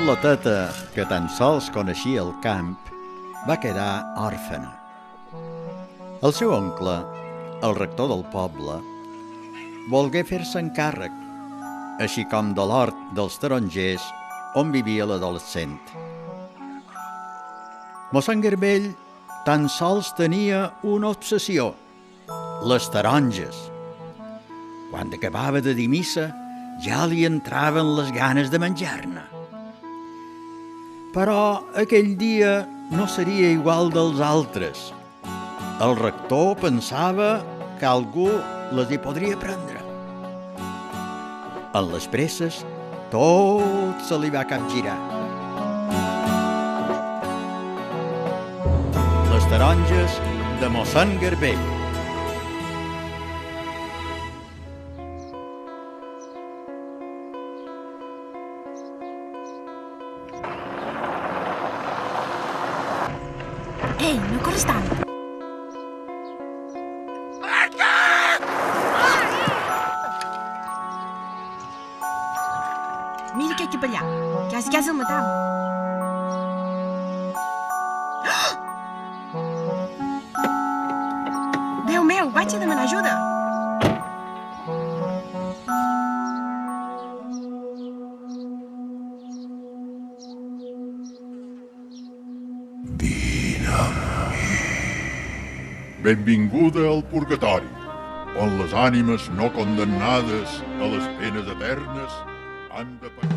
Carloteta, que tan sols coneixia el camp, va quedar òrfena. El seu oncle, el rector del poble, volgué fer-se'n càrrec, així com de l'hort dels tarongers on vivia l'adolescent. Mossèn Garbell tan sols tenia una obsessió, les taronges. Quan acabava de dir missa, ja li entraven les ganes de menjar-ne. Però aquell dia no seria igual dels altres. El rector pensava que algú les hi podria prendre. En les presses, tot se li va capgirar. Les taronges de mossèn Garbell. Ei, no corres tant! Mira que cap allà, quasi el matam. Déu meu, vaig a demanar ajuda. Benvinguda al purgatori, on les ànimes no condemnades a les penes eternes han de pagar.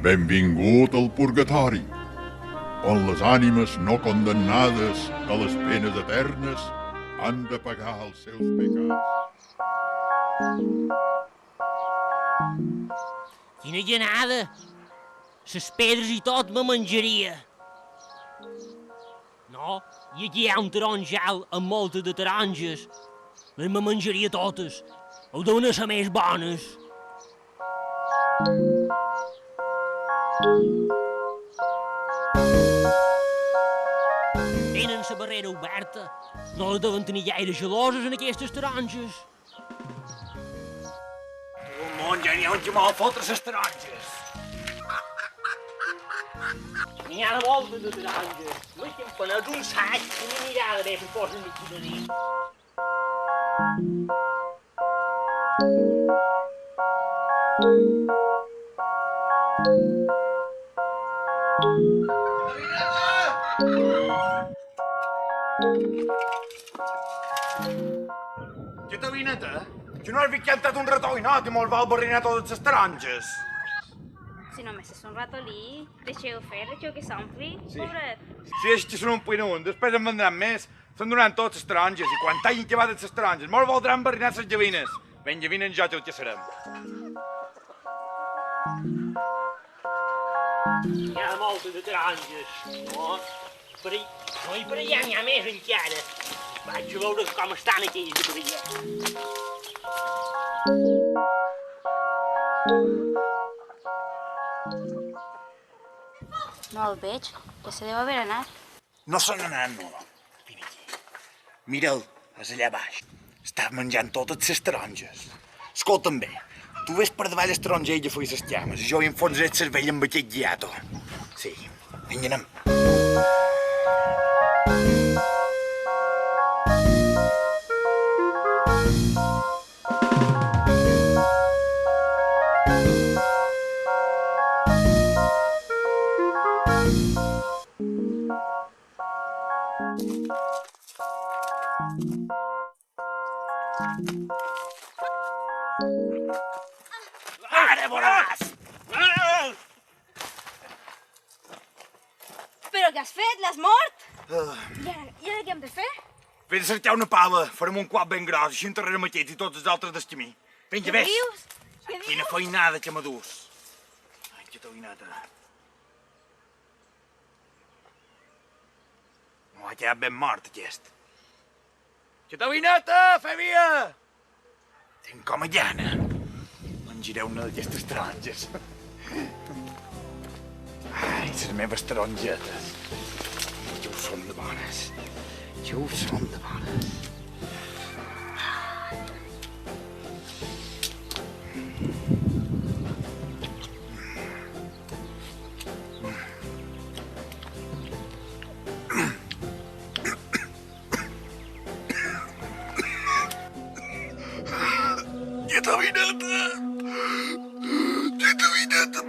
Benvingut al purgatori, on les ànimes no condemnades a les penes eternes han de pagar els seus pecats. Quina llenada! Ses pedres i tot me menjaria. No, i aquí hi ha un taronjal amb moltes de taronges. Les me menjaria totes. Ho deuen ser més bones. Tenen la barrera oberta. No les deuen tenir gaire geloses en aquestes taronges. Tu, monja, n'hi ha un que vol fotre les taronges. N'hi ha de voltes de taronges. No hi empanats un sac i una mirada bé que posen aquí de dins. Què t'ha vingut, Que no has vist que ha entrat un ratoinot i molt va albarrinar totes les taronges? Si només és un ratolí, deixeu que s'ompli, pobret. Si és que són un punt, després en vendran més. Se'n donaran totes les taronges i quan t'hagin llevat les taronges molt voldran barrinar les llavines. Ben llavines jo te el que serem. Hi ha moltes de taronges, no? Per allà n'hi ha més encara. Vaig a veure com estan aquells de per allà. No el veig, que se deu haver anat. No se n'ha anat, no. Vine aquí. Mira'l, és allà baix. Està menjant totes les taronges. Escolta'm bé, tu ves per davall el taronger i agafes les llames i jo hi enfonsaré el cervell amb aquest guiato. Sí, vinga, anem. Ara veuràs! Mira el que has fet, l'has mort. I ara què hem de fer? Ve de cercar una pala, farem un quap ben gros, així enterrarem aquests i tots els altres del camí. Vinga, Què ves. dius? Què Quina dius? feinada que m'adús. Ai, Catalineta. No ha quedat ben mort, aquest. Catalineta, fe via! Tinc com a llana. Mengiré una d'aquestes taronges. Ai, les meves tarongetes. Ja ho són de bones. Ja ho són de bones. Catalineta! Catalineta!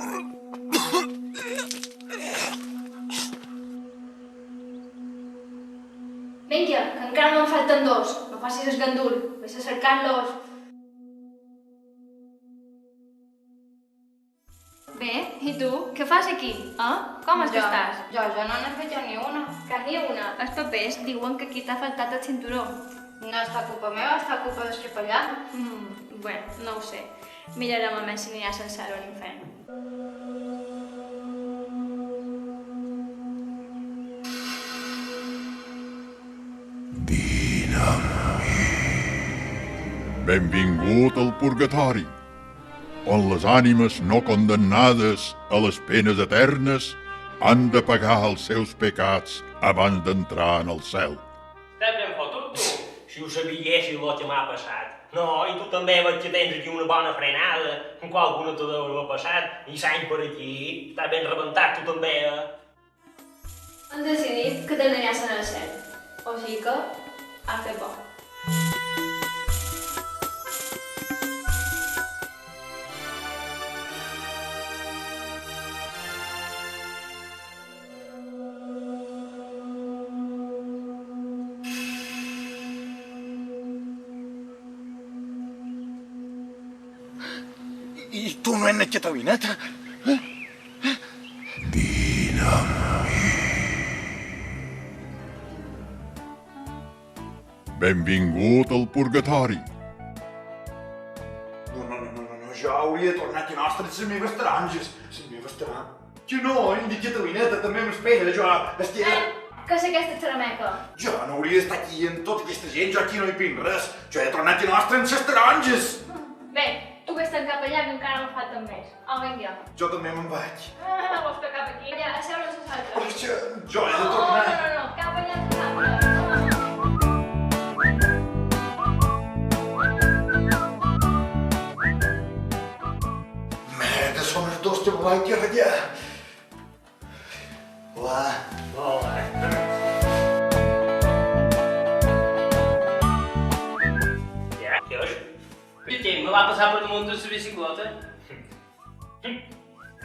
Vinga, que encara me'n falten dos. No facis esgandul. Ves a cercar-los. Bé, i tu? Què fas aquí? Com és que estàs? Jo no n'he fet ni una. Que ni una. Els papers diuen que aquí t'ha faltat el cinturó. No està culpa meva, està culpa del capellà. Bueno, no ho sé. Mirarem a més si n'hi ha sencer a l'infern. Benvingut al purgatori, on les ànimes no condemnades a les penes eternes han de pagar els seus pecats abans d'entrar en el cel. Estàs ben fotut, tu? Si ho sabiguessis el que m'ha passat. No, i tu també veig que tens aquí una bona frenada, amb qualcuna te deu haver passat, i s'any per aquí, estàs ben rebentat tu també, Han decidit que t'aniries en el cel. O sigui que ha fet bo. I tu no ets Catalineta? Benvingut al purgatori, No, jo hauria de tornar aquí nostre les meves taronges. Les meves taronges. Que no, indi Catalineta també m'espera, jo estic... Què és aquesta xerameca? Jo no hauria d'estar aquí amb tota aquesta gent, jo aquí no hi pinc res. Jo he de tornar aquí nostre amb les taronges. Bé, tu vés-te'n cap allà que encara me'n falten més. Au, vinga. Jo també me'n vaig. Vols que cap aquí? Ja, asseure's a l'altre. Hòstia, jo he de tornar. No, cap allà a l'altre. Merda, són els dos que me vaig carregar. Hola. Hola. Ja, què és? I què, me va passar per damunt de la bicicleta?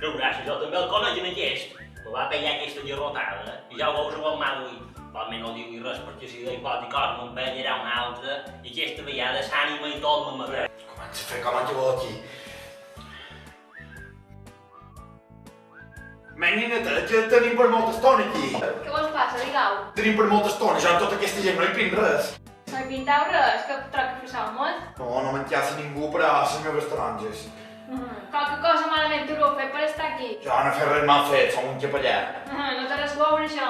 Creuràs que jo també el conec en aquest. Me va pegar aquesta garrotada i ja ho veus amb el mal ull. Almenys no diu-li res perquè si d'ell pot i cos me'n pegarà una altra i aquesta vegada s'ànima i tot m'amaga. Comença a fer com que vol aquí. Menineta, que tenim per molta estona aquí. Què vols passa, digueu? Tenim per molta estona, jo amb tota aquesta gent no hi pinc res. No hi pintau res, que troc que passava molt. No m'enllaça ningú per a les meves taronges. Qualque cosa malament t'ho he fet per estar aquí. Jo no he fet res mal fet, som un capellà. No té res a veure, això.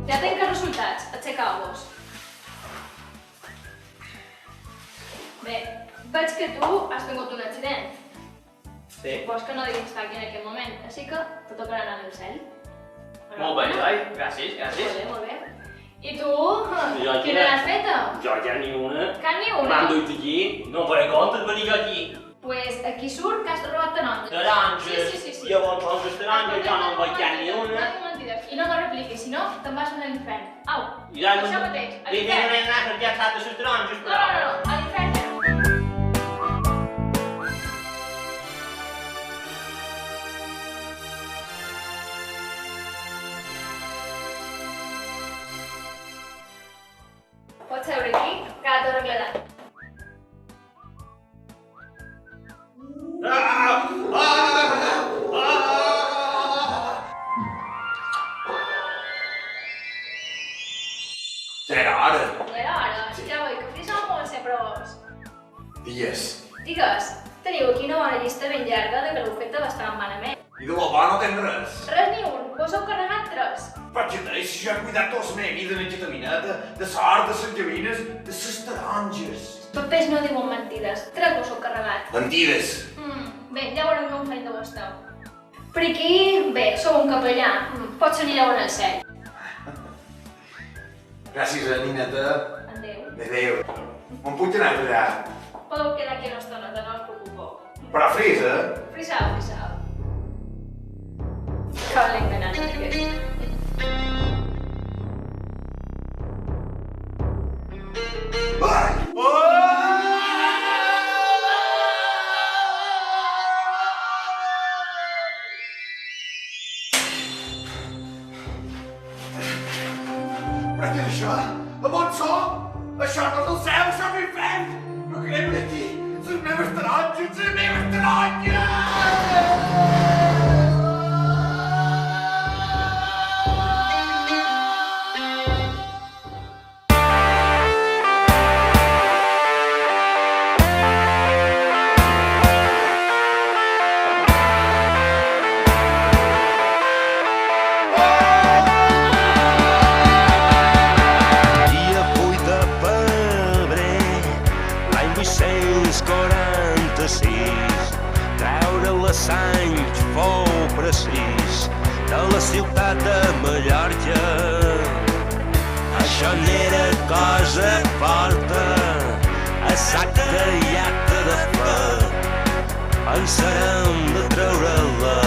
Ja tinc els resultats, aixecau-vos. Bé, veig que tu has tingut un accident. Sí. Vols que no diguis estar aquí en aquest moment, així que te tocarà anar al cel. Molt bé, Joy. Gràcies, gràcies. Molt bé. I tu? Jo Quina l'has feta? Jo ja ni una. Que ni una? M'han duit aquí. No em faré compte de venir jo aquí. Pues aquí surt que has robat taronges. Taronges? Sí. Llavors, les taronges jo no en vaig quedar ni una. No tinc mentides. I no me repliquis, si no, te'n vas a l'infern. Au, Ja no... això mateix, a Vinga, l'infern. anar a cercar les seves taronges, No, però... a l'infern ja. Pots seure aquí, que ara t'ho arreglaran. ja era hora. Ja era hora, ja veig que frisar molt ser pros. Digues. Digues, teniu aquí una bona llista ben llarga de que l'heu fet bastant malament. I de l'Albà no tens res. Res ni un, vos heu carregat 3. Però si jo he cuidat tota la meva vida de menjar de sort, de les llavines, de les taronges. Els papers no diuen mentides, 3 vos heu carregat. Mentides. Bé, ja veurem com feim de vostè. Per aquí, bé, sou un capellà, potser anireu en el cel. Gràcies, nineta. Adéu. Adéu. Me'n puc anar allà. Podeu quedar aquí una estona, no us preocupeu. Però frisa. Frisau, frisau. Que l'he enganat, Però què és això? A on som? Això no és el cel, això és l'infern! No quedem aquí! Les meves taronges, les meves taronges! Dia 8 de febrer, l'any 846, treure la sang fou precís de la ciutat de Mallorca. Això n'era cosa forta, exacta i acte de fe. Pensarem de treure-la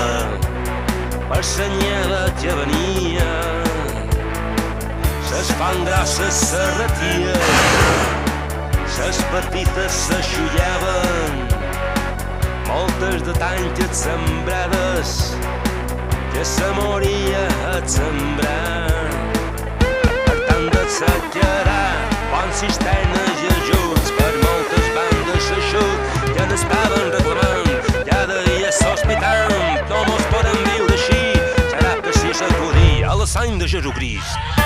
per senyala que venia. Ses fan grosses serraties, ses petites s'aixullaven, moltes de tanques sembrades, que se moria a sembrar. Per tant d'exagerar, bons cisternes i ajuts per moltes bandes s'aixut, que n'estaven reclamant, ja deia sospitant, no mos podem viure així, serà que si s'acudir a la sang de Jesucrist.